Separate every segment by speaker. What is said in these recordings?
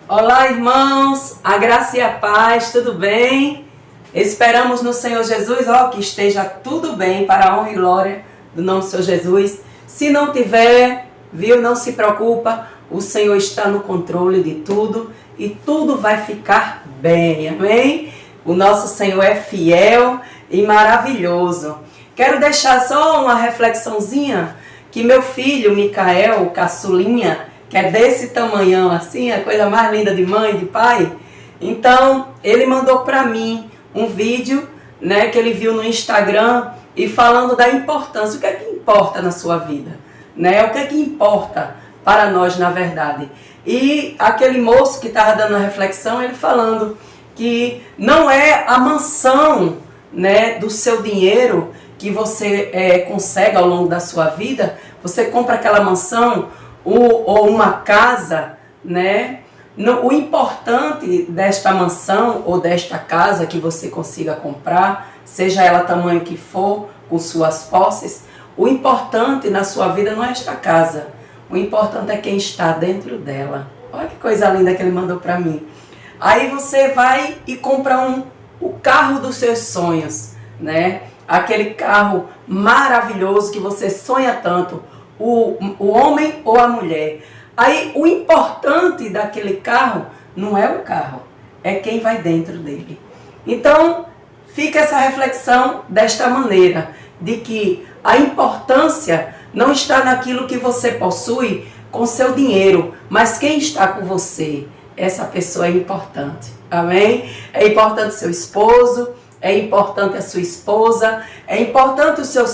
Speaker 1: Olá, irmãos, a graça e a paz, tudo bem? Esperamos no Senhor Jesus, que esteja tudo bem para a honra e glória do nome do Senhor Jesus. Se não tiver, não se preocupa, o Senhor está no controle de tudo e tudo vai ficar bem, amém? O nosso Senhor é fiel e maravilhoso. Quero deixar só uma reflexãozinha que meu filho, Micael, o caçulinha, que é desse tamanhão assim, a coisa mais linda de mãe, de pai. Então, ele mandou para mim um vídeo, né, que ele viu no Instagram e falando da importância, o que é que importa na sua vida, né? O que é que importa para nós, na verdade. E aquele moço que estava dando a reflexão, ele falando que não é a mansão, né, do seu dinheiro que você consegue ao longo da sua vida, você compra aquela mansão ou uma casa, né? O importante desta mansão ou desta casa que você consiga comprar, seja ela tamanho que for, com suas posses, o importante na sua vida não é esta casa, o importante é quem está dentro dela. Olha que coisa linda que ele mandou para mim. Aí você vai e compra o carro dos seus sonhos, né? Aquele carro maravilhoso que você sonha tanto, o homem ou a mulher. Aí o importante daquele carro não é o carro, é quem vai dentro dele. Então fica essa reflexão desta maneira, de que a importância não está naquilo que você possui com seu dinheiro, mas quem está com você, essa pessoa é importante, amém? É importante seu esposo, é importante a sua esposa, é importante são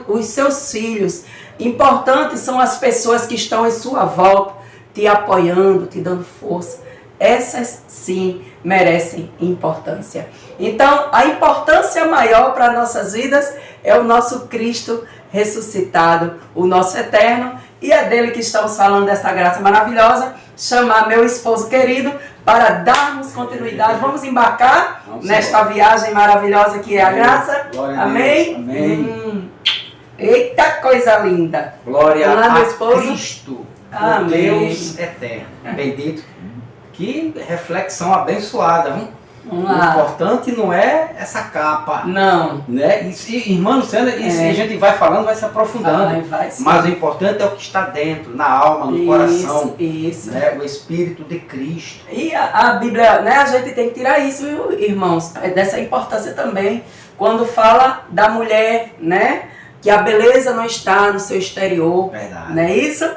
Speaker 1: os seus filhos, importantes são as pessoas que estão em sua volta, te apoiando, te dando força. Essas sim merecem importância. Então, a importância maior para nossas vidas é o nosso Cristo ressuscitado, o nosso eterno, e é dele que estamos falando, dessa graça maravilhosa. Chamar meu esposo querido para darmos continuidade. Vamos embarcar nesta viagem maravilhosa que é a graça. Amém?
Speaker 2: Amém.
Speaker 1: Eita, coisa linda.
Speaker 2: Glória a Cristo, o Deus eterno. Bendito. Que reflexão abençoada, viu? O importante não é essa capa.
Speaker 1: Não.
Speaker 2: Né? Irmã Luciana, a gente vai falando, vai se aprofundando. Mas o importante é o que está dentro, na alma, no coração.
Speaker 1: Isso.
Speaker 2: Né? O Espírito de Cristo.
Speaker 1: E a Bíblia, né? A gente tem que tirar isso, irmãos, dessa importância também. Quando fala da mulher, né? Que a beleza não está no seu exterior.
Speaker 2: Verdade.
Speaker 1: Não é isso?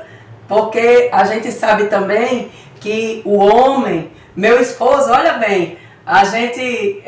Speaker 1: Porque a gente sabe também que o homem, meu esposo, olha bem, a gente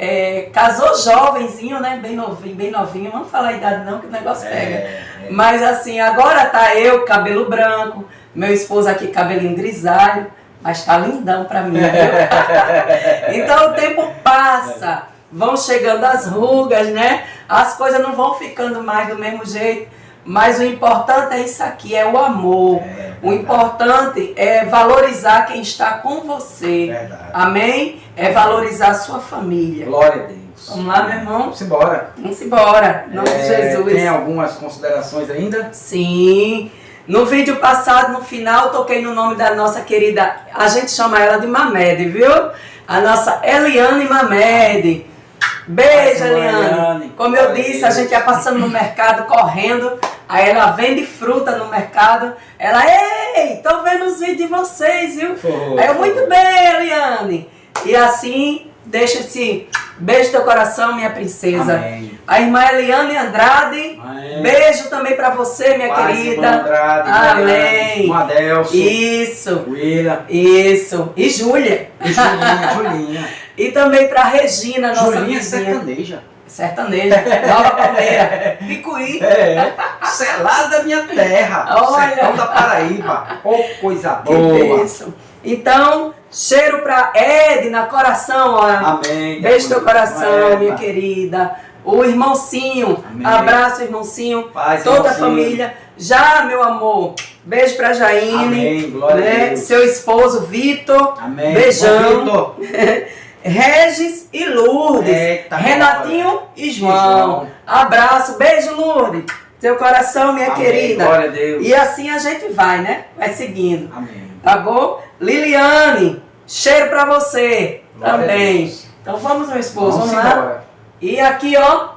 Speaker 1: casou jovenzinho, né? Bem novinho. Vamos falar a idade não, que o negócio pega. Mas assim, agora tá eu, cabelo branco, meu esposo aqui, cabelinho grisalho, mas tá lindão pra mim, viu? Então o tempo passa, vão chegando as rugas, né? As coisas não vão ficando mais do mesmo jeito. Mas o importante é isso aqui, é o amor. O importante é valorizar quem está com você.
Speaker 2: Verdade.
Speaker 1: Amém? É valorizar a sua família.
Speaker 2: Glória a Deus.
Speaker 1: Vamos lá, meu irmão?
Speaker 2: Vamos embora.
Speaker 1: Vamos embora. Em nome de Jesus.
Speaker 2: Tem algumas considerações ainda?
Speaker 1: Sim. No vídeo passado, no final, toquei no nome da nossa querida, a gente chama ela de Mamed, viu? A nossa Eliane Mamed. Beijo, Eliane. Como eu disse, a gente ia passando no mercado, correndo. Aí ela vende fruta no mercado. Ela, ei, tô vendo os vídeos de vocês, viu? Aí eu, muito bem, Eliane. E assim, deixa esse beijo no teu coração, minha princesa.
Speaker 2: Amém.
Speaker 1: A irmã Eliane Andrade,
Speaker 2: Amém.
Speaker 1: Beijo também pra você, minha querida.
Speaker 2: Andrade,
Speaker 1: amém.
Speaker 2: Irmã Adelso.
Speaker 1: Isso.
Speaker 2: Willa.
Speaker 1: Isso. E Júlia.
Speaker 2: E Julinha.
Speaker 1: E também pra Regina, nossa
Speaker 2: Julinha
Speaker 1: vizinha. Sertaneja, Nova Palmeira, Picuí.
Speaker 2: Selada da minha terra.
Speaker 1: Olha.
Speaker 2: Sertão da Paraíba. Oh, coisa boa.
Speaker 1: Isso. Então, cheiro pra Edna, coração, ó.
Speaker 2: Amém.
Speaker 1: Beijo no teu coração, minha querida. O irmãozinho,
Speaker 2: amém.
Speaker 1: Abraço, irmãozinho.
Speaker 2: Paz,
Speaker 1: toda
Speaker 2: irmãozinho.
Speaker 1: A família. Já, meu amor, beijo pra Jaine.
Speaker 2: Amém, glória a Deus.
Speaker 1: Seu esposo, Vitor.
Speaker 2: Amém.
Speaker 1: Beijão.
Speaker 2: Vitor.
Speaker 1: Regis e Lourdes.
Speaker 2: Eita,
Speaker 1: Renatinho
Speaker 2: glória.
Speaker 1: e João. Abraço, beijo, Lourdes. Seu coração, minha
Speaker 2: amém,
Speaker 1: querida.
Speaker 2: Glória a Deus.
Speaker 1: E assim a gente vai, né? Vai seguindo.
Speaker 2: Amém.
Speaker 1: Tá bom? Liliane, Cheiro para você também. Então vamos, meu esposo, vamos lá. Embora. E aqui, ó,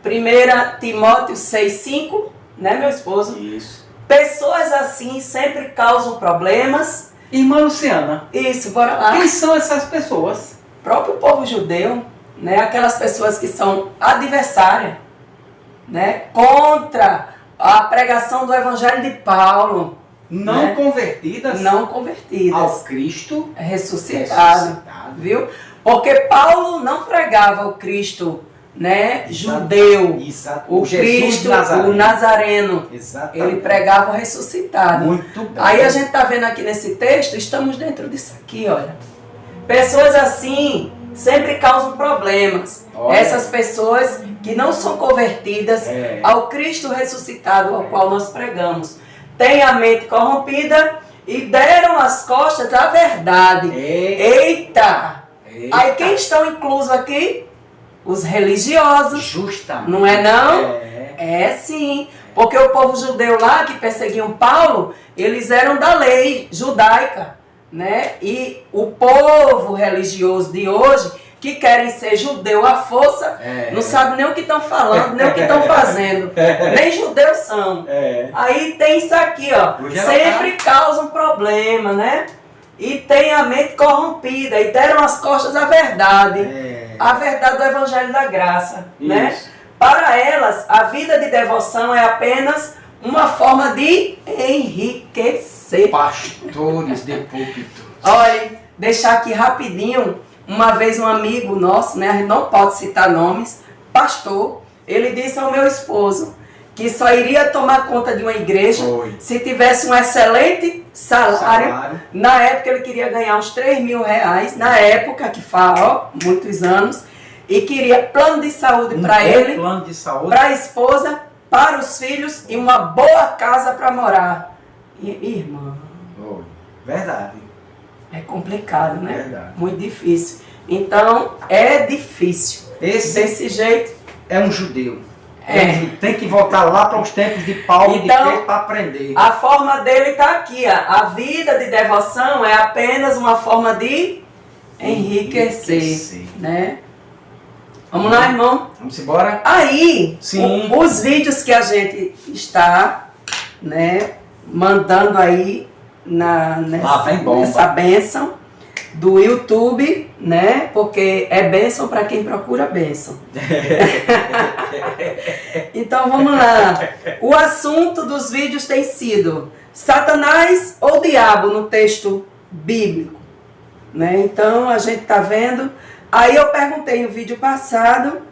Speaker 1: 1 Timóteo 6,5, né, meu esposo?
Speaker 2: Isso.
Speaker 1: Pessoas assim sempre causam problemas.
Speaker 2: Irmã Luciana.
Speaker 1: Isso, bora lá.
Speaker 2: Quem são essas pessoas?
Speaker 1: O próprio povo judeu, né? Aquelas pessoas que são adversárias, né? Contra a pregação do Evangelho de Paulo.
Speaker 2: Não, né? Convertidas.
Speaker 1: Não convertidas.
Speaker 2: Ao Cristo
Speaker 1: ressuscitado. Viu? Porque Paulo não pregava o Cristo, né, judeu,
Speaker 2: exato.
Speaker 1: O Cristo, o Nazareno.
Speaker 2: Exatamente.
Speaker 1: Ele pregava o ressuscitado.
Speaker 2: Muito bem.
Speaker 1: Aí a gente está vendo aqui nesse texto, estamos dentro disso aqui, olha. Pessoas assim sempre causam problemas. Olha. Essas pessoas que não são convertidas ao Cristo ressuscitado, ao qual nós pregamos, têm a mente corrompida e deram as costas à verdade. Eita! Aí quem estão inclusos aqui? Os religiosos.
Speaker 2: Justamente.
Speaker 1: Não é não? É sim. Porque o povo judeu lá que perseguiam Paulo, eles eram da lei judaica, né? E o povo religioso de hoje, que querem ser judeu à força, não sabe nem o que estão falando, nem o que estão fazendo. Nem judeus são. Aí tem isso aqui, ó. Sempre causa um problema, né? E tem a mente corrompida, e deram as costas à verdade. A verdade do Evangelho da Graça, né? Para elas, a vida de devoção é apenas uma forma de enriquecer.
Speaker 2: Pastores de púlpito.
Speaker 1: Olha, deixar aqui rapidinho, uma vez um amigo nosso, né? A gente não pode citar nomes, pastor, ele disse ao meu esposo que só iria tomar conta de uma igreja se tivesse um excelente salário. Na época ele queria ganhar uns 3 mil reais, na época que fala, ó, muitos anos, e queria plano de saúde para ele, para a esposa, para os filhos e uma boa casa para morar. Irmã,
Speaker 2: verdade.
Speaker 1: É complicado, né?
Speaker 2: Verdade.
Speaker 1: Muito difícil. Então, é difícil. Desse jeito.
Speaker 2: É um judeu. Tem que voltar lá para os tempos de Paulo, então, para aprender.
Speaker 1: A forma dele está aqui. Ó. A vida de devoção é apenas uma forma de enriquecer. Né? Vamos lá, irmão?
Speaker 2: Vamos embora?
Speaker 1: Aí, os vídeos que a gente está, né, mandando aí nessa bênção do YouTube, né? Porque é bênção para quem procura bênção. Então vamos lá. O assunto dos vídeos tem sido Satanás ou diabo no texto bíblico, né? Então a gente está vendo. Aí eu perguntei no vídeo passado,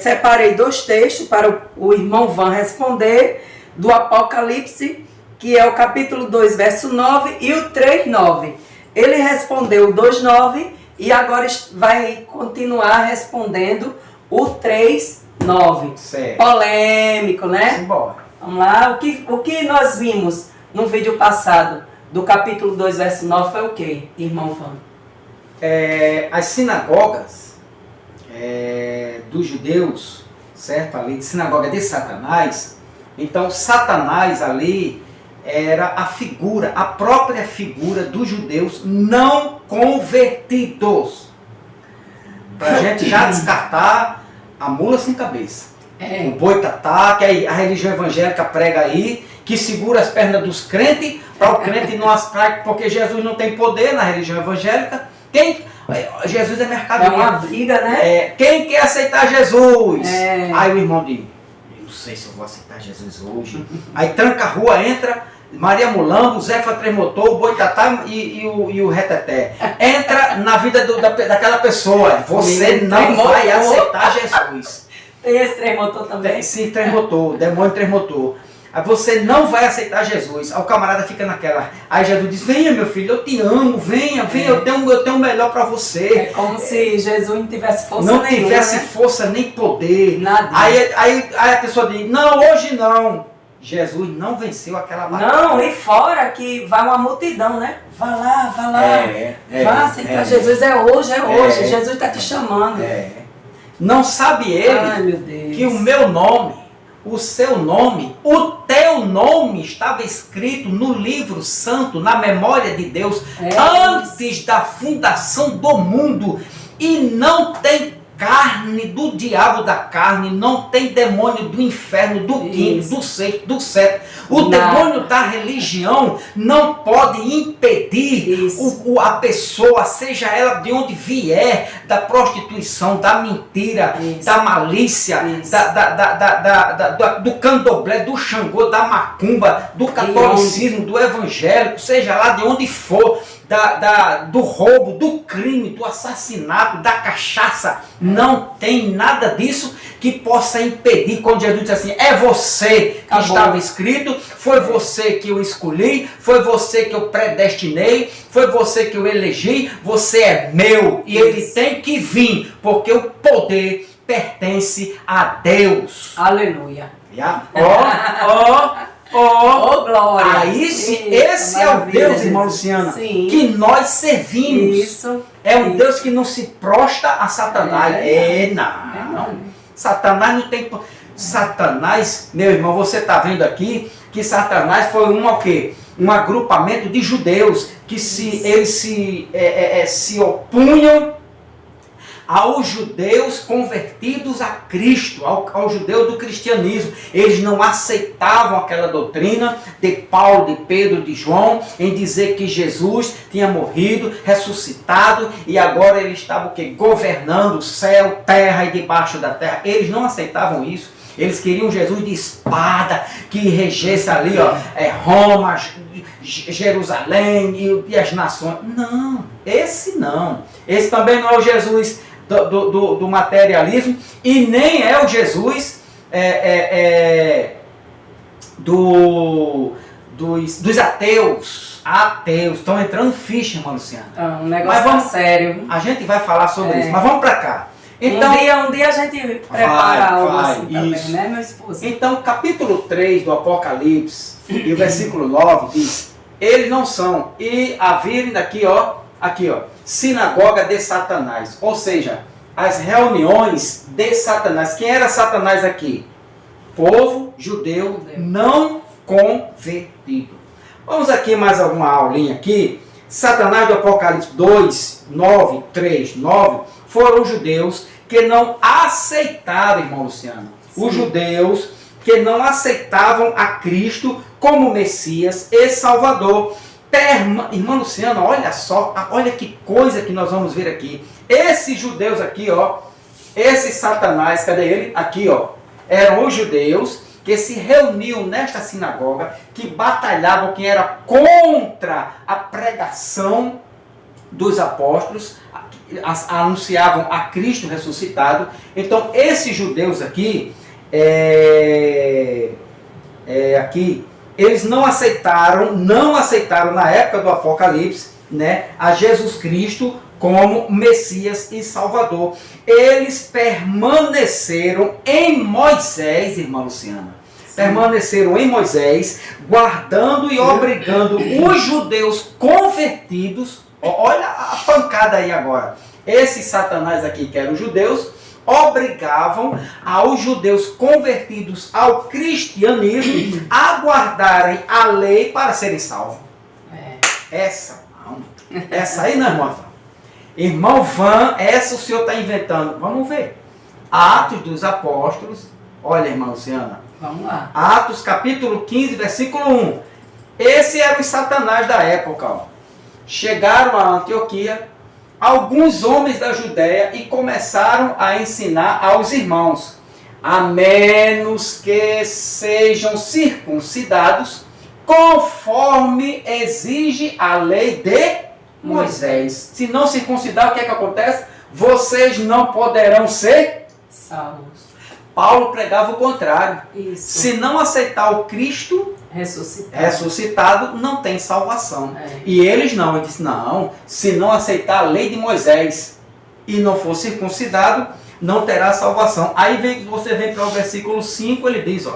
Speaker 1: separei 2 textos para o irmão Van responder, do Apocalipse, que é o capítulo 2, verso 9 e o 3:9. Ele respondeu o 2:9 e agora vai continuar respondendo o 3:9.
Speaker 2: Certo.
Speaker 1: Polêmico, né?
Speaker 2: Simbora.
Speaker 1: Vamos lá. O que nós vimos no vídeo passado do capítulo 2, verso 9 foi o quê, irmão Van?
Speaker 2: As sinagogas dos judeus, certo? Ali de sinagoga de Satanás. Então Satanás ali era a própria figura dos judeus não convertidos. Para a gente já descartar a mula sem cabeça. O boitatá, que a religião evangélica prega aí, que segura as pernas dos crentes, para o crente não as prague, porque Jesus não tem poder na religião evangélica. Jesus é mercadoria.
Speaker 1: É uma briga, né?
Speaker 2: Quem quer aceitar Jesus? Aí o irmão diz, eu não sei se eu vou aceitar Jesus hoje. Aí tranca a rua, entra Maria Mulambo, Zefa Tremotor, o Boitatá e o Reteté. Entra na vida daquela pessoa. Você não vai aceitar Jesus.
Speaker 1: Tem esse tremotor também?
Speaker 2: Sim, tremotor, demônio tremotor. Aí você não vai aceitar Jesus. Aí o camarada fica naquela. Aí Jesus diz, venha meu filho, eu te amo, venha, eu tenho o melhor para você.
Speaker 1: É como se Jesus não tivesse força
Speaker 2: nenhuma. Não tivesse força nem poder.
Speaker 1: Nada.
Speaker 2: Aí a pessoa diz, não, hoje não. Jesus não venceu aquela batalha.
Speaker 1: Não, e fora que vai uma multidão, né? Vá lá. Vá aceitar Jesus, é hoje. Jesus está te chamando.
Speaker 2: Não sabe ele
Speaker 1: meu Deus,
Speaker 2: que o meu nome o seu nome, o teu nome estava escrito no livro santo, na memória de Deus, antes da fundação do mundo. E não tem carne do diabo da carne, não tem demônio do inferno, do quinto, do sexto, do sétimo. O demônio da religião não pode impedir a pessoa, seja ela de onde vier, da prostituição, da mentira, da malícia, do candomblé, do xangô, da macumba, do catolicismo, do evangélico, seja lá de onde for, do roubo, do crime, do assassinato, da cachaça. Não tem nada disso que possa impedir. Quando Jesus diz assim, é você que estava escrito, foi você que eu escolhi, foi você que eu predestinei, foi você que eu elegi, você é meu e ele tem que vir, porque o poder pertence a Deus.
Speaker 1: Aleluia.
Speaker 2: Glória! Aí esse é o Deus, irmã Luciana, que nós servimos.
Speaker 1: Isso.
Speaker 2: É um Deus que não se prosta a Satanás. Não. Satanás não tem... Satanás, meu irmão, você está vendo aqui que Satanás foi um agrupamento de judeus que eles se opunham aos judeus convertidos a Cristo, ao judeu do cristianismo. Eles não aceitavam aquela doutrina de Paulo, de Pedro, de João, em dizer que Jesus tinha morrido, ressuscitado, e agora ele estava governando o céu, terra e debaixo da terra. Eles não aceitavam isso. Eles queriam Jesus de espada, que regesse ali, Roma, Jerusalém e as nações. Não, esse não. Esse também não é o Jesus do materialismo, e nem é o Jesus dos ateus. Ateus. Estão entrando ficha, irmã Luciana.
Speaker 1: Um negócio sério.
Speaker 2: A gente vai falar sobre isso, mas vamos para cá. Então,
Speaker 1: um dia a gente prepara algo assim também, né, meu esposo?
Speaker 2: Então, capítulo 3 do Apocalipse, e o versículo 9 diz, eles não são, e a virem daqui, sinagoga de Satanás. Ou seja, as reuniões de Satanás. Quem era Satanás aqui? Povo judeu não convertido. Vamos aqui mais alguma aulinha aqui. Satanás do Apocalipse 2, 9, 3, 9, foram os judeus que não aceitaram, irmão Luciano, os judeus que não aceitavam a Cristo como Messias e Salvador. Irmã Luciana, olha só, olha que coisa que nós vamos ver aqui. Esses judeus aqui, esse Satanás, cadê ele? Aqui, eram os judeus que se reuniam nesta sinagoga, que batalhavam, que era contra a pregação dos apóstolos, anunciavam a Cristo ressuscitado. Então, esses judeus aqui, eles não aceitaram na época do Apocalipse, né, a Jesus Cristo como Messias e Salvador. Eles permaneceram em Moisés, irmã Luciana. Permaneceram em Moisés, guardando e obrigando os judeus convertidos. Olha a pancada aí agora. Esses Satanás aqui, que eram os judeus, obrigavam aos judeus convertidos ao cristianismo a guardarem a lei para serem salvos. Essa aí não é irmão Van. Irmão Van, essa o senhor está inventando. Vamos ver. Atos dos Apóstolos. Olha, irmã Luciana.
Speaker 1: Vamos lá.
Speaker 2: Atos capítulo 15, versículo 1. Esse era o Satanás da época. Chegaram a Antioquia alguns homens da Judéia e começaram a ensinar aos irmãos: a menos que sejam circuncidados, conforme exige a lei de Moisés. Se não circuncidar, o que é que acontece? Vocês não poderão ser
Speaker 1: salvos.
Speaker 2: Paulo pregava o contrário.
Speaker 1: Isso.
Speaker 2: Se não aceitar o Cristo ressuscitado, não tem salvação. E eles não. Ele disse, não, se não aceitar a lei de Moisés e não for circuncidado, não terá salvação. Aí você vem para o versículo 5, ele diz,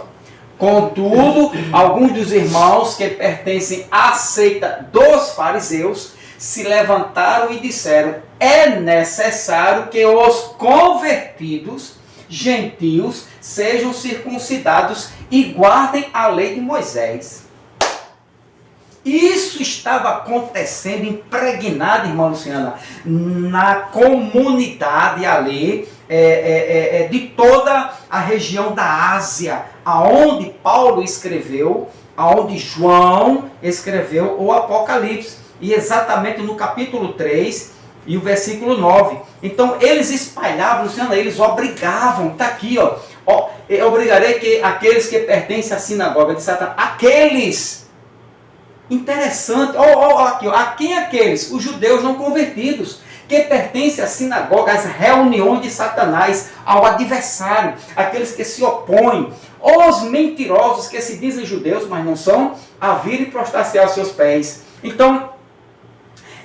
Speaker 2: contudo, alguns dos irmãos que pertencem à seita dos fariseus se levantaram e disseram: é necessário que os convertidos gentios sejam circuncidados e guardem a lei de Moisés. Isso estava acontecendo, impregnado, irmã Luciana, na comunidade ali de toda a região da Ásia, aonde Paulo escreveu, aonde João escreveu o Apocalipse. E exatamente no capítulo 3 e o versículo 9. Então eles espalhavam, Luciana, eles obrigavam, está aqui, ó, eu obrigarei que aqueles que pertencem à sinagoga de Satanás, aqueles... Interessante, aqui, a quem aqueles? Os judeus não convertidos, que pertencem à sinagoga, às reuniões de Satanás, ao adversário, aqueles que se opõem, os mentirosos que se dizem judeus, mas não são, a vir e prostrar-se aos seus pés. Então,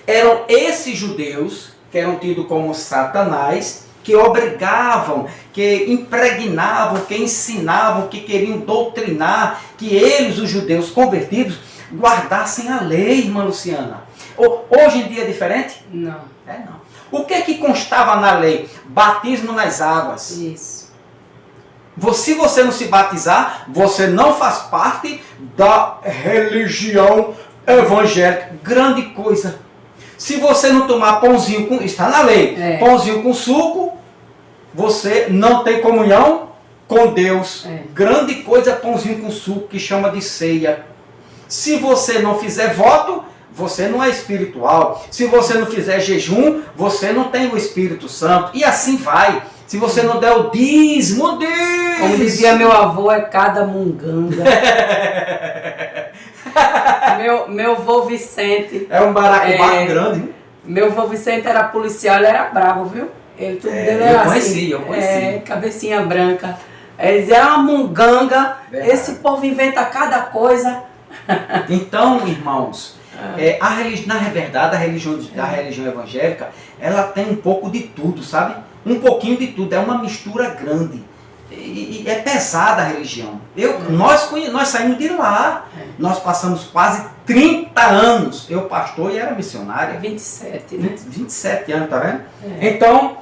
Speaker 2: eram esses judeus, que eram tidos como Satanás, que obrigavam, que impregnavam, que ensinavam, que queriam doutrinar, que eles, os judeus convertidos, guardassem a lei, irmã Luciana. Hoje em dia é diferente?
Speaker 1: Não.
Speaker 2: Não. O que é que constava na lei? Batismo nas águas.
Speaker 1: Isso.
Speaker 2: Se você não se batizar, você não faz parte da religião evangélica. Grande coisa. Se você não tomar pãozinho com... Está na lei. Pãozinho com suco, você não tem comunhão com Deus. Grande coisa pãozinho com suco, que chama de ceia. Se você não fizer voto, você não é espiritual. Se você não fizer jejum, você não tem o Espírito Santo. E assim vai. Se você não der o dízimo,
Speaker 1: como dizia meu avô, é cada munganga. meu avô Vicente...
Speaker 2: É um baracubaco grande, hein?
Speaker 1: Meu avô Vicente era policial, ele era bravo, viu? Ele tudo dele era assim.
Speaker 2: Eu conheci.
Speaker 1: Cabecinha branca. Ele dizia, é uma munganga. Verdade. Esse povo inventa cada coisa...
Speaker 2: Então, irmãos, na verdade, a religião evangélica, ela tem um pouco de tudo, sabe? Um pouquinho de tudo, é uma mistura grande. E é pesada a religião. Nós saímos de lá, nós passamos quase 30 anos. Eu pastor e era missionária.
Speaker 1: 27, né?
Speaker 2: 27 anos, tá vendo? Então,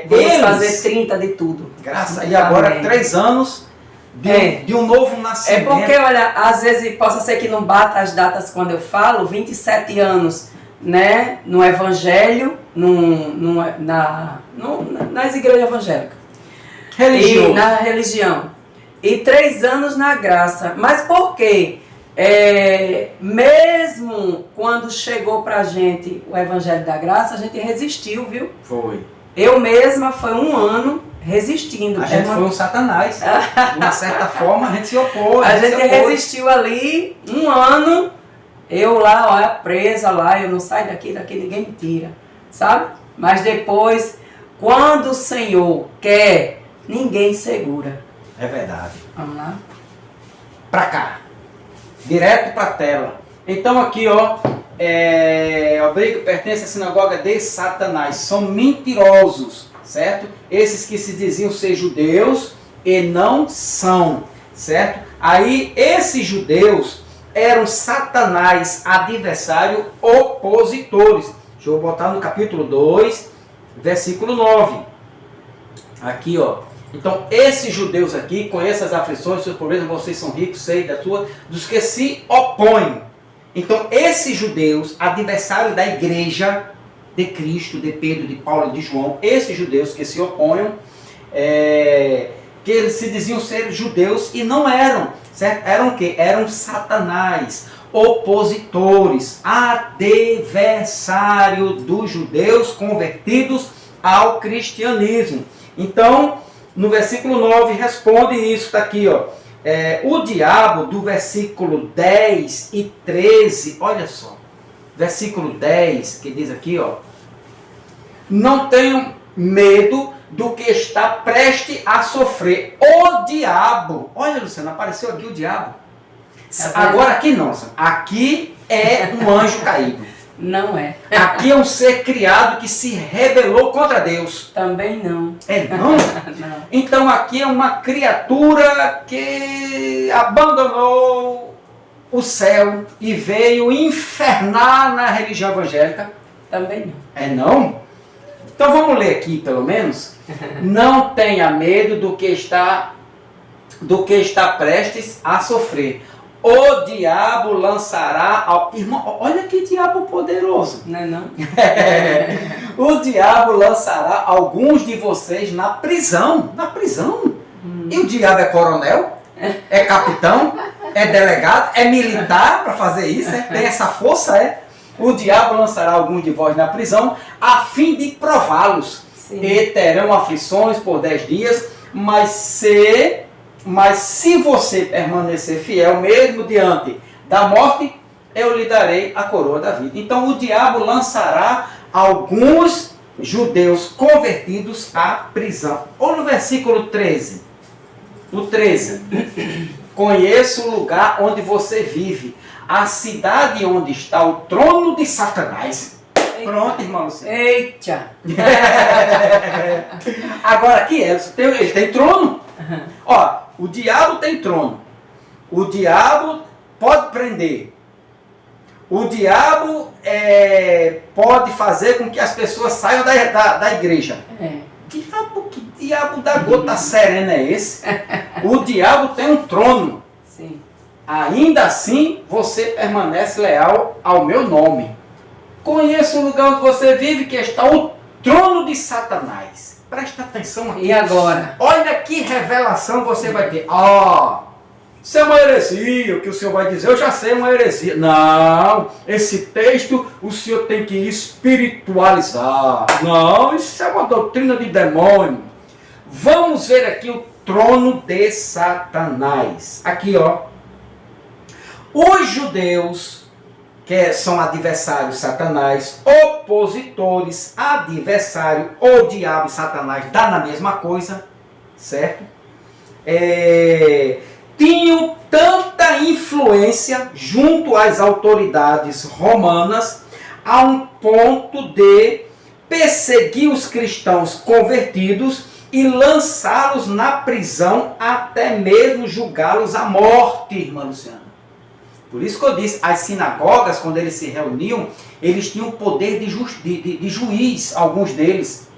Speaker 1: vamos fazer 30 de tudo.
Speaker 2: E agora 3 anos... De um novo nascimento.
Speaker 1: É porque, olha, às vezes possa ser que não bata as datas quando eu falo, 27 anos, né, no Evangelho, nas igrejas evangélicas. E na religião. E 3 anos na graça. Mas por quê? Mesmo quando chegou pra gente o Evangelho da Graça, a gente resistiu, viu?
Speaker 2: Foi.
Speaker 1: Eu mesma, foi 1 ano resistindo.
Speaker 2: A gente foi um Satanás. De uma certa forma, a gente se opôs.
Speaker 1: A gente resistiu ali 1 ano. Eu lá, olha, presa lá, eu não saio daqui ninguém me tira. Sabe? Mas depois, quando o Senhor quer, ninguém segura.
Speaker 2: É verdade.
Speaker 1: Vamos lá.
Speaker 2: Pra cá. Direto pra tela. Então aqui, ó. Obriga pertence à sinagoga de Satanás. São mentirosos. Certo? Esses que se diziam ser judeus e não são, certo? Aí esses judeus eram Satanás, adversário, opositores. Deixa eu botar no capítulo 2, versículo 9. Aqui, ó. Então, esses judeus aqui, conheçam as aflições, seus problemas, vocês são ricos, sei dos que se opõem. Então, esses judeus, adversários da igreja de Cristo, de Pedro, de Paulo, de João, esses judeus que se opõem, que eles se diziam ser judeus e não eram, certo? Eram o quê? Eram Satanás, opositores, adversário dos judeus convertidos ao cristianismo. Então, no versículo 9, responde isso, está aqui, ó. O diabo, do versículo 10 e 13, olha só. Versículo 10, que diz aqui, ó. Não tenham medo do que está prestes a sofrer. O diabo. Olha, Luciana, apareceu aqui o diabo. Agora aqui não, aqui é um anjo caído.
Speaker 1: Não é.
Speaker 2: Aqui é um ser criado que se rebelou contra Deus.
Speaker 1: Também não.
Speaker 2: Não?
Speaker 1: Não.
Speaker 2: Então aqui é uma criatura que abandonou o céu e veio infernar na religião evangélica.
Speaker 1: Também não.
Speaker 2: Não? Então vamos ler aqui, pelo menos. Não tenha medo do que está prestes a sofrer. O diabo lançará ao... Irmão, olha que diabo poderoso.
Speaker 1: Não é não?
Speaker 2: O diabo lançará alguns de vocês na prisão. Na prisão? E o diabo é coronel? É capitão? É delegado? É militar para fazer isso? Tem essa força? O diabo lançará alguns de vós na prisão a fim de prová-los. E terão aflições por 10 dias, mas se você permanecer fiel mesmo diante da morte, eu lhe darei a coroa da vida. Então o diabo lançará alguns judeus convertidos à prisão. Ou no versículo 13. O 13. Conheço o lugar onde você vive, a cidade onde está o trono de Satanás. Eita. Pronto, irmão Luciano.
Speaker 1: Eita!
Speaker 2: Agora aqui ele tem trono. Ó, o diabo tem trono. O diabo pode prender. O diabo pode fazer com que as pessoas saiam da igreja. Que diabo da gota serena é esse? O diabo tem um trono.
Speaker 1: Sim.
Speaker 2: Ainda assim, você permanece leal ao meu nome. Conheço o lugar onde você vive, que está o trono de Satanás. Presta atenção aqui.
Speaker 1: E agora?
Speaker 2: Olha que revelação você vai ter. Isso é uma heresia, o que o senhor vai dizer, eu já sei, é uma heresia. Não, esse texto o senhor tem que espiritualizar. Não, isso é uma doutrina de demônio. Vamos ver aqui o trono de Satanás. Aqui, ó. Os judeus, que são adversários de Satanás, opositores, adversário, o diabo e Satanás, dá na mesma coisa, certo? Tinham tanta influência junto às autoridades romanas a um ponto de perseguir os cristãos convertidos e lançá-los na prisão, até mesmo julgá-los à morte, irmã Luciana. Por isso que eu disse, as sinagogas, quando eles se reuniam, eles tinham poder de juiz, alguns deles.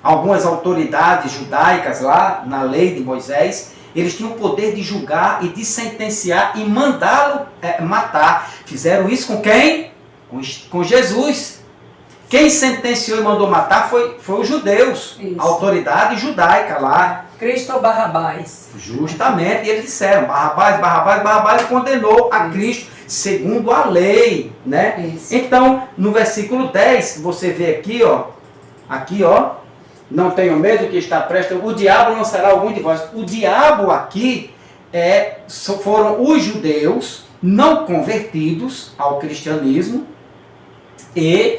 Speaker 2: Algumas autoridades judaicas lá, na lei de Moisés, eles tinham o poder de julgar e de sentenciar e mandá-lo matar. Fizeram isso com quem? Com Jesus. Quem sentenciou e mandou matar foi os judeus. Isso. A autoridade judaica lá.
Speaker 1: Cristo ou Barrabás?
Speaker 2: Justamente, e eles disseram, Barrabás condenou a Cristo segundo a lei, né? Isso. Então, no versículo 10, você vê aqui, ó, não tenham medo que está prestes, o diabo lançará algum de vós. O diabo aqui foram os judeus não convertidos ao cristianismo e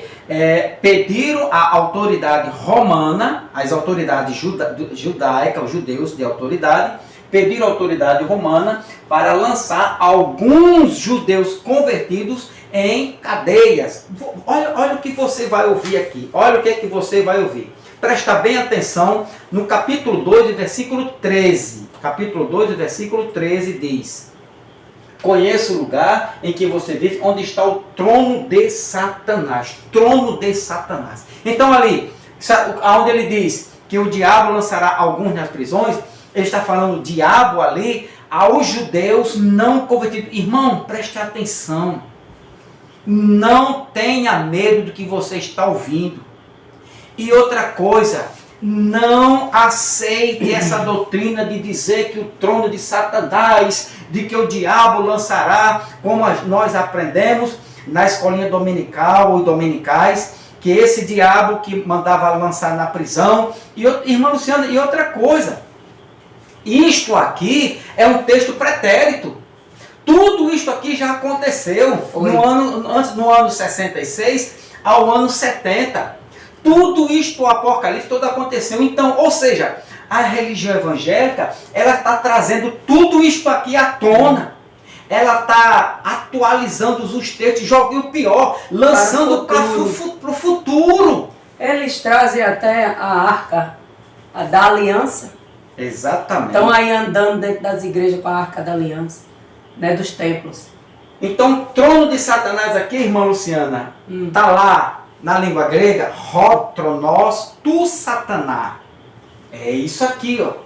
Speaker 2: pediram à autoridade romana, as autoridades judaicas, os judeus de autoridade, pediram à autoridade romana para lançar alguns judeus convertidos em cadeias. Olha o que você vai ouvir aqui, olha o que você vai ouvir. Presta bem atenção no capítulo 2, versículo 13. Capítulo 2, versículo 13 diz: conheço o lugar em que você vive, onde está o trono de Satanás. Trono de Satanás. Então ali, onde ele diz que o diabo lançará alguns nas prisões, ele está falando diabo ali aos judeus não convertidos. Irmão, preste atenção. Não tenha medo do que você está ouvindo. E outra coisa, não aceite essa doutrina de dizer que o trono de Satanás, de que o diabo lançará, como nós aprendemos na escolinha dominical ou dominicais, que esse diabo que mandava lançar na prisão. E, irmã Luciana, e outra coisa, isto aqui é um texto pretérito. Tudo isto aqui já aconteceu no ano 66 ao ano 70. Tudo isto, o Apocalipse, todo aconteceu. Então, ou seja, a religião evangélica, ela está trazendo tudo isto aqui à tona. Ela está atualizando os textos, jogando o pior, lançando para o futuro.
Speaker 1: Eles trazem até a arca da aliança.
Speaker 2: Exatamente.
Speaker 1: Estão aí andando dentro das igrejas com a arca da aliança, né, dos templos.
Speaker 2: Então, o trono de Satanás aqui, irmã Luciana, está lá na língua grega, Tronos tu Satanás. É isso aqui, ó.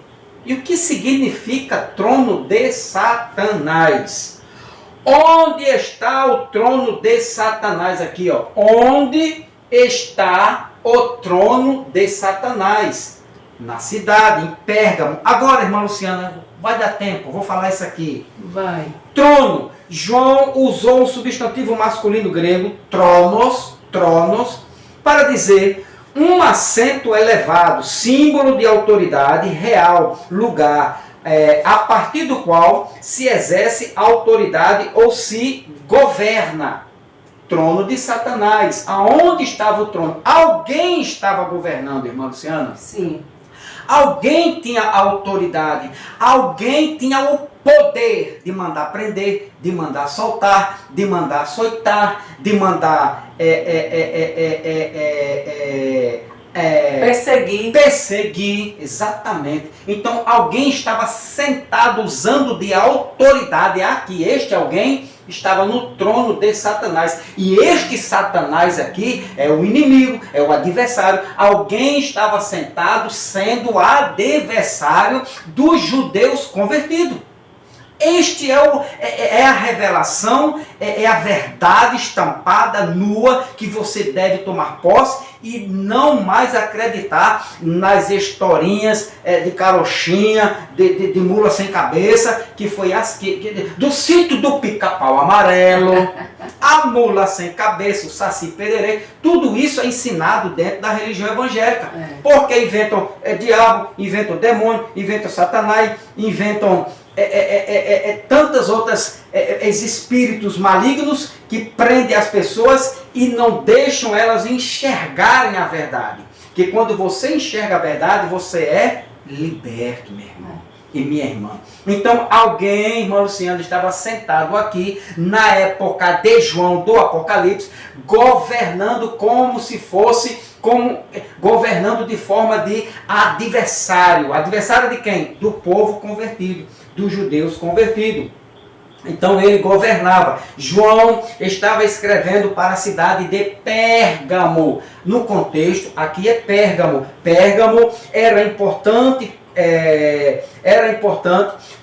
Speaker 2: E o que significa trono de Satanás? Onde está o trono de Satanás aqui, ó? Onde está o trono de Satanás? Na cidade, em Pérgamo. Agora, irmã Luciana, vai dar tempo, vou falar isso aqui.
Speaker 1: Vai.
Speaker 2: Trono. João usou o substantivo masculino grego, tronos, para dizer um assento elevado, símbolo de autoridade real, lugar, a partir do qual se exerce autoridade ou se governa. Trono de Satanás. Aonde estava o trono? Alguém estava governando, irmã Luciana?
Speaker 1: Sim.
Speaker 2: Alguém tinha autoridade, alguém tinha o poder de mandar prender, de mandar soltar, de mandar açoitar, de mandar perseguir, exatamente. Então alguém estava sentado usando de autoridade aqui. Este alguém estava no trono de Satanás. E este Satanás aqui é o inimigo, é o adversário. Alguém estava sentado sendo adversário dos judeus convertidos. Este é a revelação, é a verdade estampada, nua, que você deve tomar posse e não mais acreditar nas historinhas de carochinha, de mula sem cabeça, que foi do sítio do pica-pau amarelo, a mula sem cabeça, o saci pererê. Tudo isso é ensinado dentro da religião evangélica. Porque inventam diabo, inventam demônio, inventam Satanás, inventam tantas outras espíritos malignos que prendem as pessoas e não deixam elas enxergarem a verdade. Que quando você enxerga a verdade, você é liberto, meu irmão e minha irmã. Então alguém, irmã Luciana, estava sentado aqui na época de João do Apocalipse, governando como se fosse, governando de forma de adversário. Adversário de quem? Do povo convertido, dos judeus convertidos. Então ele governava. João estava escrevendo para a cidade de Pérgamo. No contexto, aqui é Pérgamo. Pérgamo era importante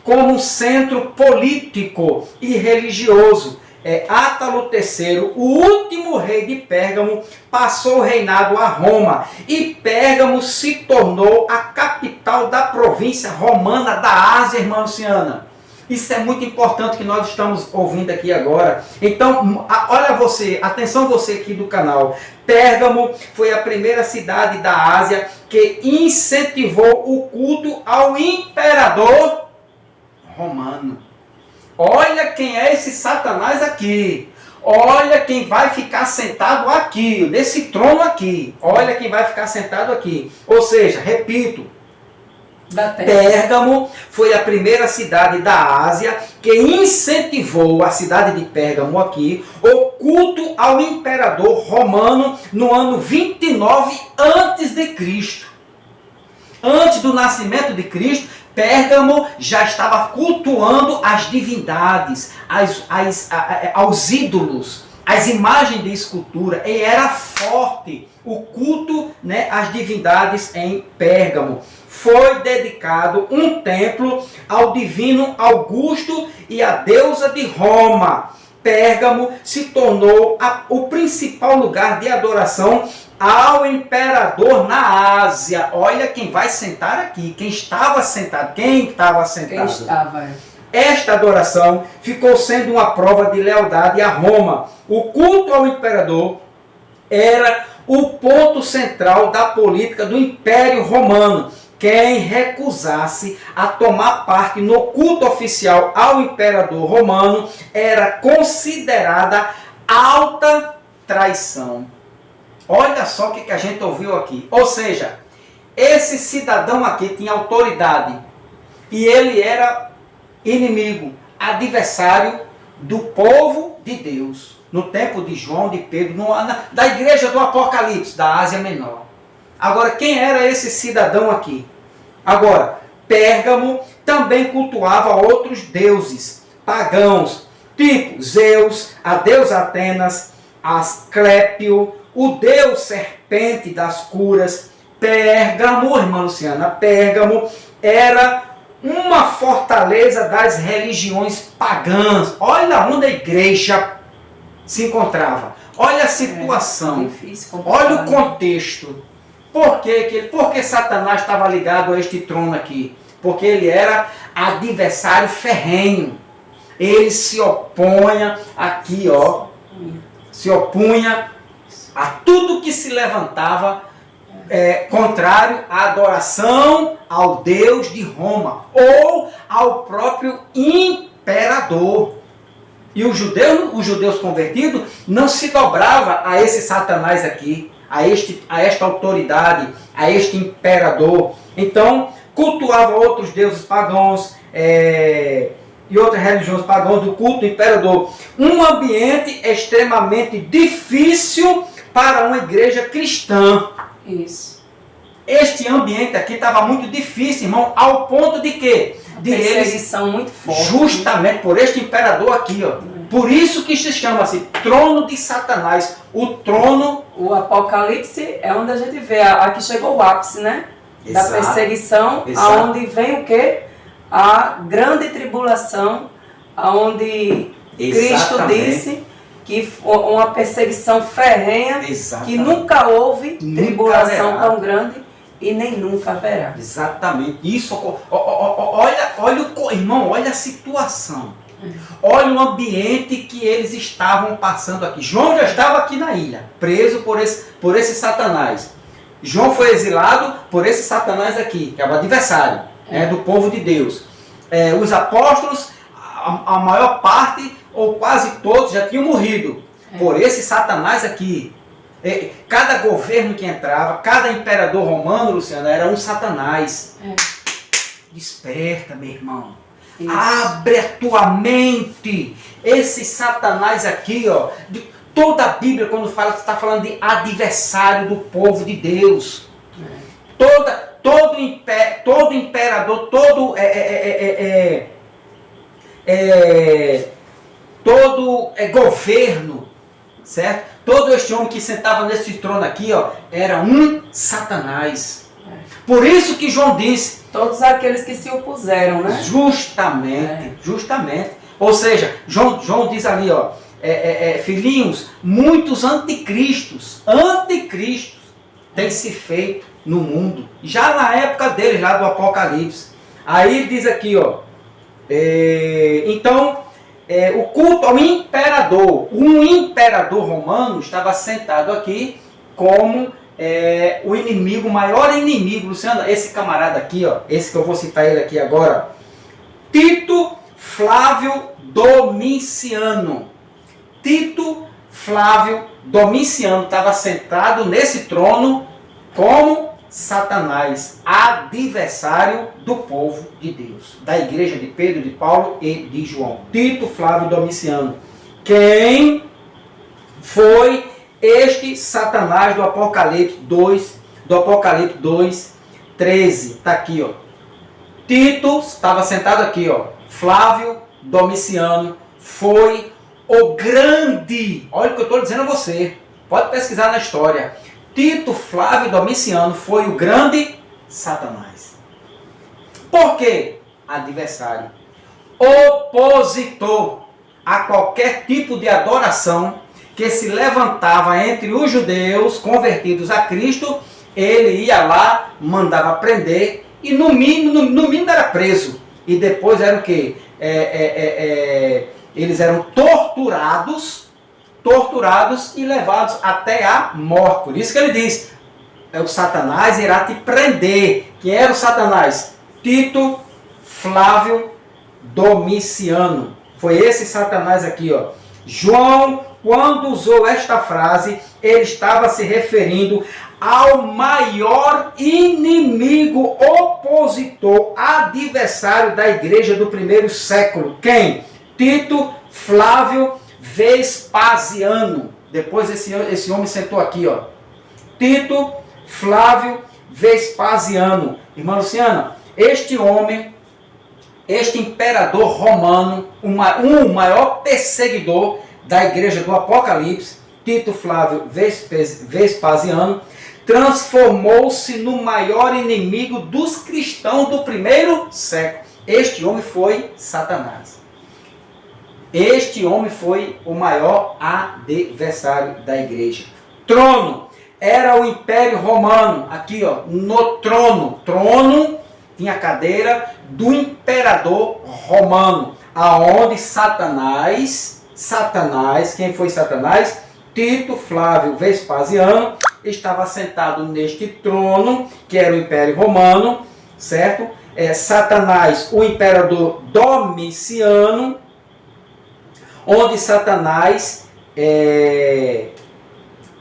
Speaker 2: como um centro político e religioso. Átalo III, o último rei de Pérgamo, passou o reinado a Roma. E Pérgamo se tornou a capital da província romana da Ásia, irmã Luciana. Isso é muito importante que nós estamos ouvindo aqui agora. Então, olha você, atenção você aqui do canal. Pérgamo foi a primeira cidade da Ásia que incentivou o culto ao imperador romano. Olha quem é esse Satanás aqui. Olha quem vai ficar sentado aqui, nesse trono aqui. Olha quem vai ficar sentado aqui. Ou seja, repito, Pérgamo foi a primeira cidade da Ásia que incentivou a cidade de Pérgamo aqui o culto ao imperador romano no ano 29 a.C. Antes do nascimento de Cristo, Pérgamo já estava cultuando as divindades, aos ídolos, as imagens de escultura, e era forte o culto, às divindades em Pérgamo. Foi dedicado um templo ao divino Augusto e à deusa de Roma. Pérgamo se tornou o principal lugar de adoração ao imperador na Ásia. Olha quem vai sentar aqui, quem estava sentado. Esta adoração ficou sendo uma prova de lealdade a Roma. O culto ao imperador era o ponto central da política do Império Romano. Quem recusasse a tomar parte no culto oficial ao imperador romano era considerada alta traição. Olha só o que a gente ouviu aqui. Ou seja, esse cidadão aqui tinha autoridade e ele era inimigo, adversário do povo de Deus. No tempo de João, de Pedro, da igreja do Apocalipse, da Ásia Menor. Agora, quem era esse cidadão aqui? Agora, Pérgamo também cultuava outros deuses pagãos, tipo Zeus, a deusa Atenas, Asclépio, o deus serpente das curas. Pérgamo, irmã Luciana, Pérgamo era uma fortaleza das religiões pagãs. Olha onde a igreja se encontrava. Olha a situação. Olha o contexto. Por que Satanás estava ligado a este trono aqui? Porque ele era adversário ferrenho. Ele se opunha aqui, ó. Se opunha a tudo que se levantava contrário à adoração ao Deus de Roma ou ao próprio imperador. E os judeus convertidos não se dobravam a esse Satanás aqui, a esta autoridade, a este imperador. Então, cultuavam outros deuses pagãos e outras religiões pagãs do culto do imperador. Um ambiente extremamente difícil para uma igreja cristã.
Speaker 1: Isso.
Speaker 2: Este ambiente aqui estava muito difícil, irmão, ao ponto de que? De
Speaker 1: perseguição muito forte.
Speaker 2: Justamente por este imperador aqui, ó. Por isso que se chama-se trono de Satanás. O trono...
Speaker 1: O Apocalipse é onde a gente vê, aqui chegou o ápice, né?
Speaker 2: Exato.
Speaker 1: Da perseguição, aonde vem o quê? A grande tribulação, aonde Cristo disse que uma perseguição ferrenha, que nunca houve tribulação tão grande e nem nunca haverá.
Speaker 2: Exatamente. Isso, irmão, olha a situação. Olha o ambiente que eles estavam passando aqui. João já estava aqui na ilha, preso por esse Satanás. João foi exilado por esse Satanás aqui, que é o adversário do povo de Deus. Os apóstolos, a maior parte, ou quase todos, já tinham morrido por esse Satanás aqui. Cada governo que entrava, cada imperador romano, Luciana, era um Satanás. Desperta, meu irmão. Isso. Abre a tua mente. Esse Satanás aqui, ó, toda a Bíblia, quando fala, está falando de adversário do povo de Deus. Todo imperador, todo governo, certo? Todo este homem que sentava nesse trono aqui, ó, era um Satanás. Por isso que João disse...
Speaker 1: Todos aqueles que se opuseram, né?
Speaker 2: Justamente. Ou seja, João diz ali, ó, filhinhos, muitos anticristos têm se feito no mundo. Já na época deles, lá do Apocalipse. Aí diz aqui, ó, então, o culto ao imperador, um imperador romano estava sentado aqui como... o inimigo, o maior inimigo, Luciana, esse camarada aqui, ó, esse que eu vou citar ele aqui agora, Tito Flávio Domiciano. Tito Flávio Domiciano estava sentado nesse trono como Satanás, adversário do povo de Deus, da igreja de Pedro, de Paulo e de João. Tito Flávio Domiciano. Quem foi este Satanás do Apocalipse 2, 13, está aqui, ó. Tito estava sentado aqui, ó. Flávio Domiciano foi o grande, olha o que eu estou dizendo a você, pode pesquisar na história. Tito Flávio Domiciano foi o grande Satanás. Por quê? Adversário, opositor a qualquer tipo de adoração que se levantava entre os judeus convertidos a Cristo. Ele ia lá, mandava prender e no mínimo era preso. E depois era o quê? Eles eram torturados e levados até a morte. Por isso que ele diz, o Satanás irá te prender. Quem era o Satanás? Tito Flávio Domiciano. Foi esse Satanás aqui, ó. João, quando usou esta frase, ele estava se referindo ao maior inimigo, opositor, adversário da igreja do primeiro século. Quem? Tito Flávio Vespasiano. Depois esse homem sentou aqui, ó. Tito Flávio Vespasiano. Irmã Luciana, este homem, este imperador romano, o maior perseguidor da igreja do Apocalipse, Tito Flávio Vespasiano, transformou-se no maior inimigo dos cristãos do primeiro século. Este homem foi Satanás. Este homem foi o maior adversário da igreja. Trono era o Império Romano. Aqui, ó, no trono. Trono tinha a cadeira do imperador romano, aonde Satanás, quem foi Satanás? Tito Flávio Vespasiano estava sentado neste trono, que era o Império Romano, certo? Satanás, o imperador Domiciano, onde Satanás,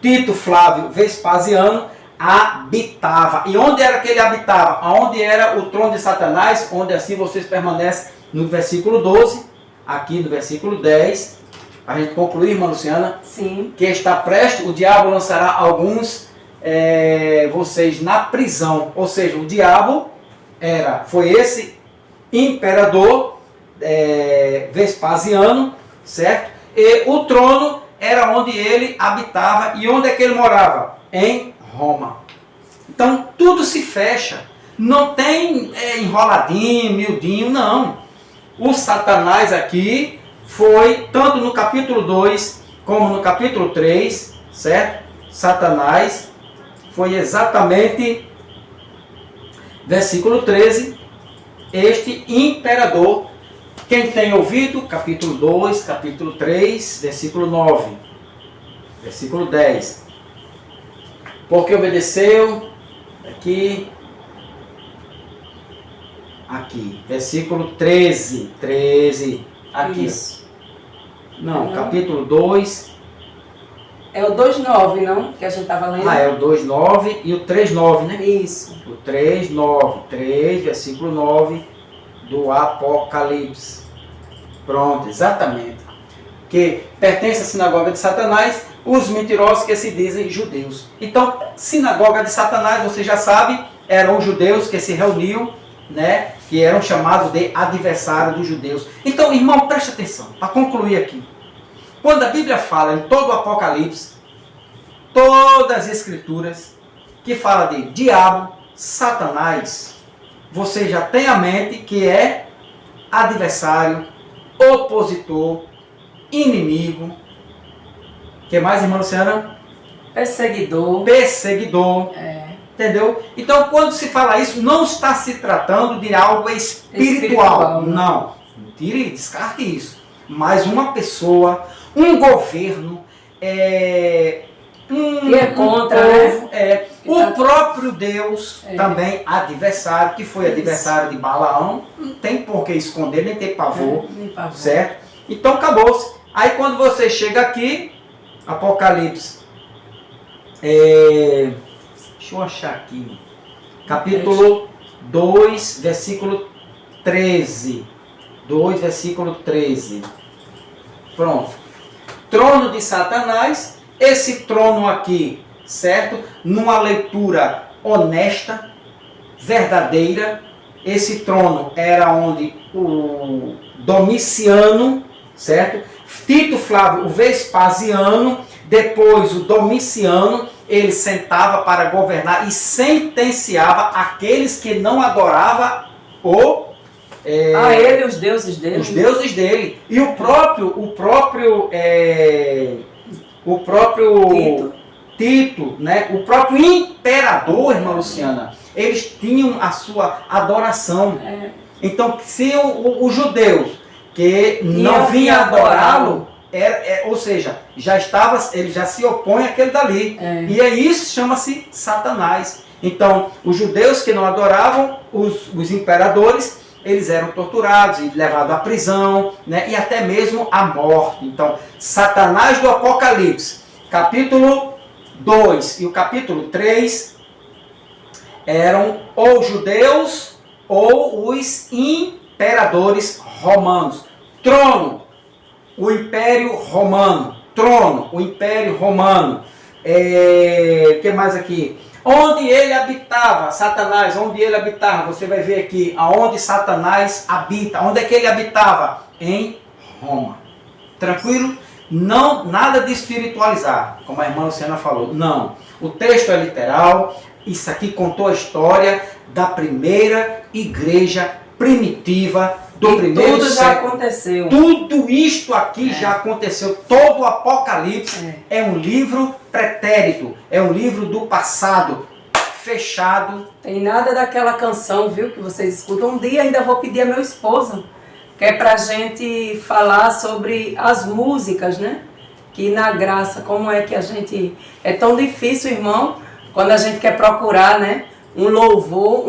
Speaker 2: Tito Flávio Vespasiano, habitava. E onde era que ele habitava? Onde era o trono de Satanás? Onde assim vocês permanecem no versículo 12, aqui no versículo 10, a gente concluir, irmã Luciana,
Speaker 1: sim,
Speaker 2: que está prestes, o diabo lançará alguns vocês na prisão. Ou seja, o diabo foi esse imperador Vespasiano, certo? E o trono era onde ele habitava. E onde é que ele morava? Em Roma. Então tudo se fecha. Não tem enroladinho, miudinho, não. O Satanás aqui foi, tanto no capítulo 2 como no capítulo 3, certo? Satanás foi exatamente, versículo 13, este imperador. Quem tem ouvido, capítulo 2, capítulo 3, versículo 9, versículo 10. Porque obedeceu, aqui, versículo 13, aqui.
Speaker 1: Isso.
Speaker 2: Não, capítulo 2.
Speaker 1: É o 2,9, não? Que a gente estava lendo.
Speaker 2: É o 2,9 e o 3,9, né?
Speaker 1: Isso.
Speaker 2: O 3,9, 3, versículo 9 do Apocalipse. Pronto, exatamente. Que pertence à sinagoga de Satanás, os mentirosos que se dizem judeus. Então, sinagoga de Satanás, você já sabe, eram os judeus que se reuniam, né? Que eram chamados de adversários dos judeus. Então, irmão, preste atenção, para concluir aqui. Quando a Bíblia fala em todo o Apocalipse, todas as escrituras que fala de diabo, Satanás, você já tem a mente que é adversário, opositor, inimigo. O que mais, irmã Luciana?
Speaker 1: Perseguidor.
Speaker 2: Entendeu? Então, quando se fala isso, não está se tratando de algo espiritual. Não. Tire, descarte isso. Mas uma pessoa, um governo,
Speaker 1: que é contra,
Speaker 2: povo, o próprio Deus também adversário, que foi adversário de Balaão. Não tem por que esconder, nem ter pavor, certo? Então acabou-se. Aí quando você chega aqui, Apocalipse, deixa eu achar aqui, capítulo 2, versículo 13. 2, versículo 13. Pronto. Trono de Satanás. Esse trono aqui, certo? Numa leitura honesta, verdadeira. Esse trono era onde o Domiciano, certo? Tito Flávio, o Vespasiano, depois o Domiciano, ele sentava para governar e sentenciava aqueles que não adoravam
Speaker 1: ele, os deuses dele.
Speaker 2: Os deuses dele. E o próprio Tito, né? O próprio imperador, irmã Luciana, eles tinham a sua adoração. Então, se os judeus que não vinham adorá-lo, ou seja, ele já se opõe àquele dali. E é isso, chama-se Satanás. Então, os judeus que não adoravam os imperadores, eles eram torturados e levados à prisão, né? E até mesmo à morte. Então, Satanás do Apocalipse, capítulo 2 e o capítulo 3, eram ou judeus ou os imperadores romanos. Trono, o Império Romano. Trono, o Império Romano. O que mais aqui? Onde ele habitava, Satanás, onde ele habitava, você vai ver aqui, aonde Satanás habita. Onde é que ele habitava? Em Roma. Tranquilo? Não, nada de espiritualizar, como a irmã Luciana falou. Não. O texto é literal. Isso aqui contou a história da primeira igreja primitiva do primeiro
Speaker 1: tudo
Speaker 2: século.
Speaker 1: já aconteceu.
Speaker 2: Tudo isto aqui já aconteceu. Todo o Apocalipse é um livro pretérito. É um livro do passado. Fechado.
Speaker 1: Tem nada daquela canção, viu, que vocês escutam. Um dia ainda vou pedir a meu esposo, que é pra gente falar sobre as músicas, né? Que na graça, como é que a gente... É tão difícil, irmão, quando a gente quer procurar, né? Um louvor,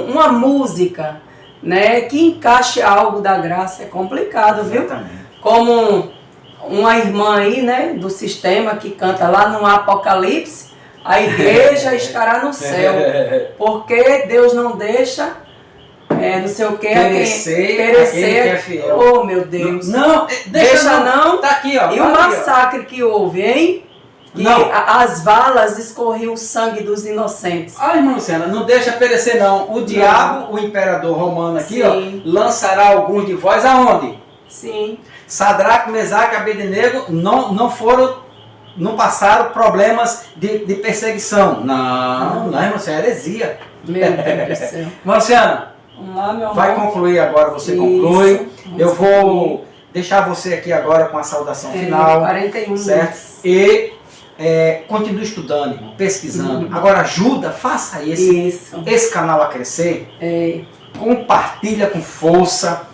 Speaker 1: uma música, né? Que encaixe algo da graça. É complicado, viu?
Speaker 2: Exatamente.
Speaker 1: Como uma irmã aí, né? Do sistema que canta lá no Apocalipse, a igreja estará no céu. Porque Deus não deixa... não sei o que,
Speaker 2: perecer quem é fiel.
Speaker 1: Oh, meu Deus.
Speaker 2: Não, deixa não. Tá aqui, ó.
Speaker 1: E
Speaker 2: tá
Speaker 1: o
Speaker 2: aqui,
Speaker 1: massacre que houve, hein? Que
Speaker 2: não.
Speaker 1: As valas escorriam o sangue dos inocentes.
Speaker 2: Ah, irmã Luciana, não deixa perecer não. O diabo, o imperador romano aqui,
Speaker 1: Sim.
Speaker 2: ó, lançará alguns de vós aonde?
Speaker 1: Sim.
Speaker 2: Sadraque, Mesaque e Abednego não passaram problemas de perseguição. Não, irmã Luciana, é heresia.
Speaker 1: Meu Deus do céu.
Speaker 2: Irmã Luciana,
Speaker 1: Vamos lá, meu amor.
Speaker 2: vai concluir agora, você conclui. Eu vou deixar você aqui agora com a saudação final.
Speaker 1: 41
Speaker 2: certo? E continue estudando, irmão, pesquisando. Agora ajuda, faça esse canal a crescer. Compartilha com força.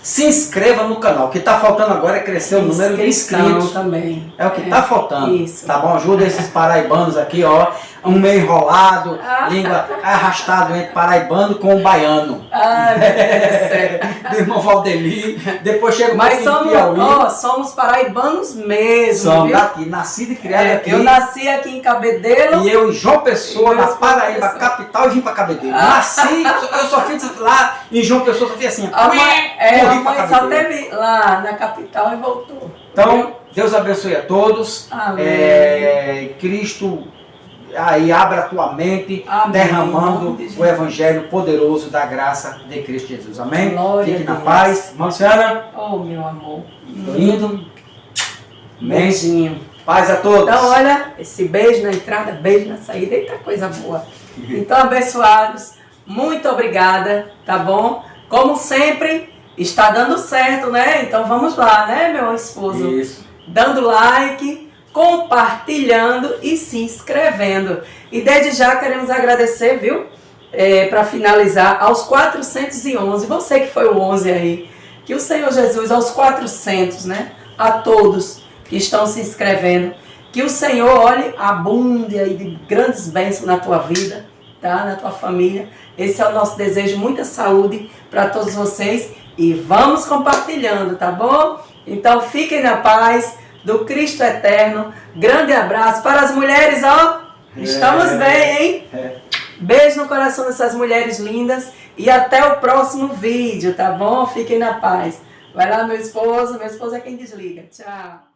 Speaker 2: Se inscreva no canal. O que está faltando agora é crescer o número de inscritos.
Speaker 1: Também.
Speaker 2: É o que está faltando.
Speaker 1: Isso.
Speaker 2: Tá bom? Ajuda esses paraibanos aqui, ó. Um meio enrolado, língua arrastado entre paraibano com o baiano.
Speaker 1: Ai, meu Deus do céu.
Speaker 2: Do irmão Valdeli. Depois chega o
Speaker 1: Mas somos paraibanos mesmo.
Speaker 2: Somos
Speaker 1: viu?
Speaker 2: daqui, nascido e criado aqui.
Speaker 1: Eu nasci aqui em Cabedelo.
Speaker 2: E eu em João Pessoa, na Paraíba, capital, e vim para Cabedelo. Nasci, eu só fiz lá em João Pessoa, só fiz assim.
Speaker 1: A mãe só teve lá na capital e voltou.
Speaker 2: Então, Deus abençoe a todos.
Speaker 1: Amém.
Speaker 2: Cristo aí abra a tua mente,
Speaker 1: amém,
Speaker 2: derramando o evangelho poderoso da graça de Cristo Jesus. Amém?
Speaker 1: Glória
Speaker 2: Fique na paz. Irmã Luciana.
Speaker 1: Oh, meu amor.
Speaker 2: Lindo. Amém.
Speaker 1: Beijinho.
Speaker 2: Paz a todos.
Speaker 1: Então, olha, esse beijo na entrada, beijo na saída, eita coisa boa. Então, abençoados, muito obrigada, tá bom? Como sempre, está dando certo, né? Então, vamos lá, né, meu esposo?
Speaker 2: Isso.
Speaker 1: Dando like, compartilhando e se inscrevendo. E desde já queremos agradecer, viu? Para finalizar, aos 411, você que foi o 11 aí, que o Senhor Jesus, aos 400, né? A todos que estão se inscrevendo, que o Senhor, olhe, abunde aí de grandes bênçãos na tua vida, tá? Na tua família. Esse é o nosso desejo, muita saúde para todos vocês e vamos compartilhando, tá bom? Então fiquem na paz do Cristo Eterno. Grande abraço para as mulheres, ó. Estamos bem, hein? Beijo no coração dessas mulheres lindas e até o próximo vídeo, tá bom? Fiquem na paz. Vai lá, meu esposo é quem desliga. Tchau.